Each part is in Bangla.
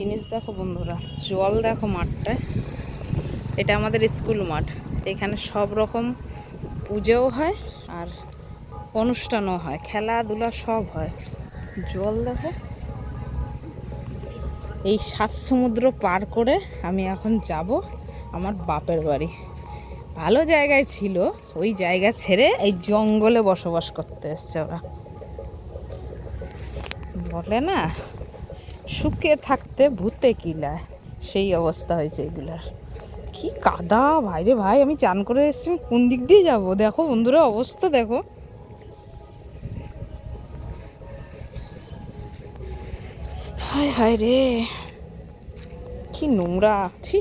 জিনিস দেখো বন্ধুরা, জল দেখো মাঠটায়। এটা আমাদের স্কুল মাঠ। এখানে সব রকম পুজোও হয় আর অনুষ্ঠানও হয়, খেলাধুলা সব হয়। জল দেখো। এই 7 সমুদ্র পার করে আমি এখন যাব আমার বাপের বাড়ি। ভালো জায়গায় ছিল, ওই জায়গা ছেড়ে এই জঙ্গলে বসবাস করতে এসছে ওরা। বলে না, সুখে থাকতে ভূতে কিলায়, সেই অবস্থা হয়েছে এগুলার। কি কাদা ভাইরে ভাই, আমি চান করে এসেছি, আমি কোন দিক দিয়ে যাব? দেখো বন্ধুরা, অবস্থা দেখো। হায় হায় রে, কি নোংরা আছি।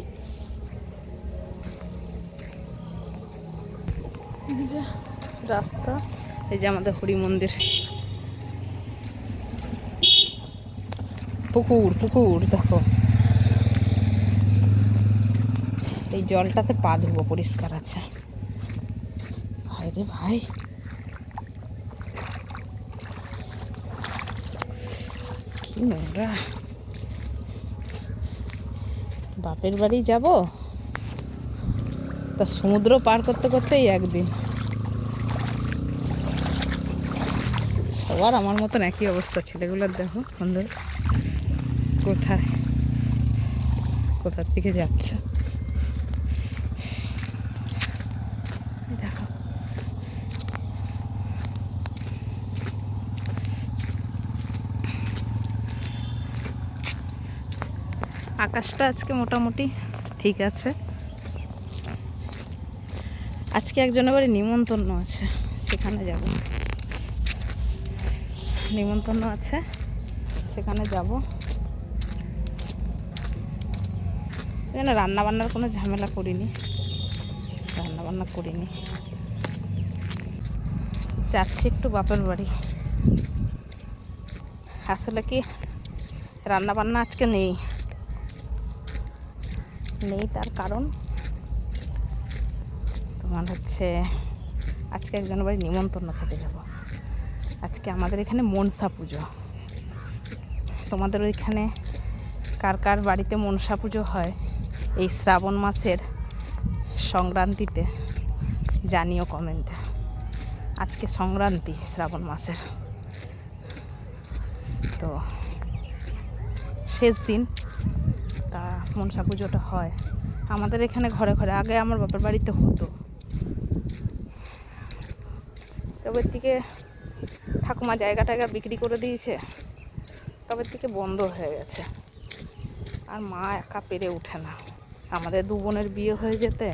রাস্তা, এই যে আমাদের হরি মন্দির। পুকুর পুকুর দেখো, এই জলটাতে পা ধুবো, পরিষ্কার আছে। ভাই রে ভাই, কি নোংরা। বাপের বাড়ি যাব, তা সমুদ্র পার করতে করতেই একদিন। সবার আমার মতন একই অবস্থা। ছেলেগুলোর দেখো বন্ধু, কোথায় কোথার দিকে যাচ্ছে দেখো। আকাশটা আজকে মোটামুটি ঠিক আছে। আজকে একজনের বাড়ি নিমন্ত্রণ আছে, সেখানে যাব। নিমন্ত্রণ আছে, সেখানে যাব। এখানে রান্নাবান্নার কোনো ঝামেলা করিনি, রান্নাবান্না করিনি। যাচ্ছি একটু বাপের বাড়ি। আসলে কি, রান্নাবান্না আজকে নেই। তার কারণ তোমার হচ্ছে, আজকে একজনের বাড়ি নিমন্ত্রণ খেতে যাব। আজকে আমাদের এখানে মনসা পুজো। তোমাদের ওইখানে কার কার বাড়িতে মনসা পুজো হয় এই শ্রাবণ মাসের সংক্রান্তিতে জানিও কমেন্টে। আজকে সংক্রান্তি শ্রাবণ মাসের, তো শেষ দিন, তা মনসা পুজোটা হয় আমাদের এখানে ঘরে ঘরে। আগে আমার বাপের বাড়িতে হতো, তবে থেকে ঠাকুমা জায়গা টায়গা বিক্রি করে দিয়েছে, তবে থেকে বন্ধ হয়ে গেছে। আর মা একা পেরে ওঠে না। আমাদের 2 বোনের বিয়ে হয়ে যেতে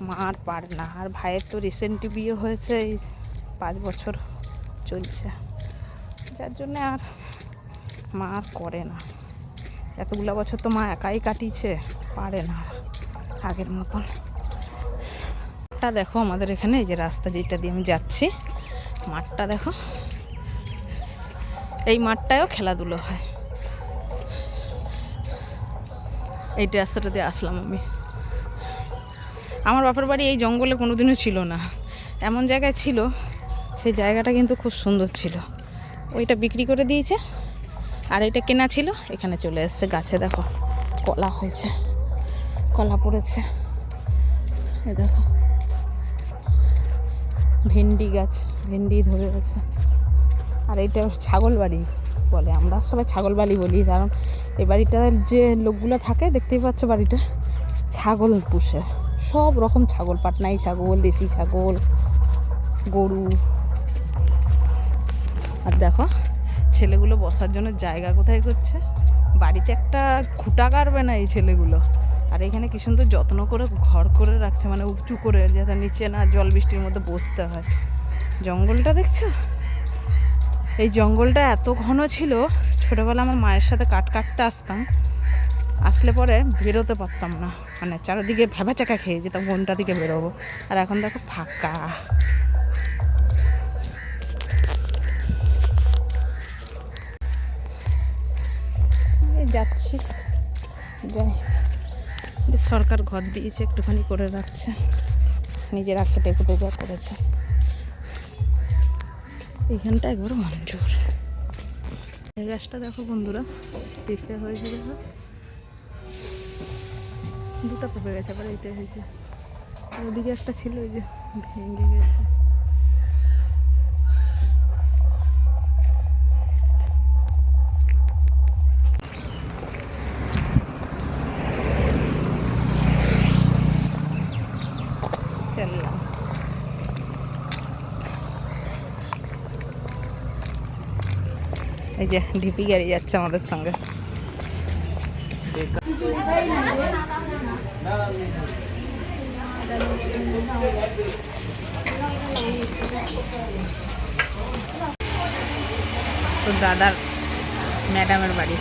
মা আর পারে না। আর ভাইয়ের তো রিসেন্টলি বিয়ে হয়েছে, এই 5 বছর চলছে, যার জন্যে আর মা আর করে না। এতগুলো বছর তো মা একাই কাটিয়েছে, পারে না আগের মতন। মাঠটা দেখো আমাদের এখানে, এই যে রাস্তা যেটা দিয়ে আমি যাচ্ছি, মাঠটা দেখো। এই মাঠটায়ও খেলাধুলো হয়। এই রাস্তাটা দিয়ে আসলাম আমি। আমার বাপের বাড়ি এই জঙ্গলে কোনোদিনও ছিল না, এমন জায়গায় ছিল, সেই জায়গাটা কিন্তু খুব সুন্দর ছিল। ওইটা বিক্রি করে দিয়েছে, আর এটা কেনা ছিল, এখানে চলে এসছে। গাছে দেখো কলা হয়েছে, কলা পড়েছে, এই দেখো ভেন্ডি গাছ, ভেন্ডি ধরে গেছে। আর এইটা ছাগল বাড়ি বলে, আমরা সবাই ছাগল বাড়ি বলি, কারণ এই বাড়িটার যে লোকগুলো থাকে, দেখতেই পাচ্ছ বাড়িটা, ছাগল পুষে। সব রকম ছাগল, পাটনাই ছাগল, দেশি ছাগল, গরু। আর দেখো ছেলেগুলো বসার জন্য জায়গা কোথায় করছে। বাড়িতে একটা খুঁটা গাড়বে না এই ছেলেগুলো। আর এখানে কি সুন্দর যত্ন করে ঘর করে রাখছে, মানে উঁচু করে, যাতে নিচে না জল বৃষ্টির মধ্যে বসতে হয়। জঙ্গলটা দেখছো, এই জঙ্গলটা এত ঘন ছিল। ছোটোবেলা আমার মায়ের সাথে কাটতে আসতাম, আসলে পরে বেরোতে পারতাম না, মানে চারিদিকে ভ্যাবাচাকা খেয়ে যেতাম কোনটা দিকে বেরোবো। আর এখন দেখো ফাঁকা। যাচ্ছি, যাই। সরকার ঘর দিয়েছে, একটুখানি করে রাখছে, নিজেরা খেটে খুটে যা করেছে। এইখানটা একবার মঞ্জুর। এই গাছটা দেখো বন্ধুরা, পিঁপড়ে হয়েছে দেখো। দুটো পেঁপে গেছে, আবার এইটাই হয়েছে। আর ওদিকে একটা ছিল, ওই যে ভেঙে গেছে। চললাম। এই যে ঢিপি গাড়ি যাচ্ছে আমাদের সঙ্গে। তো দাদার ম্যাডামের বাড়ি।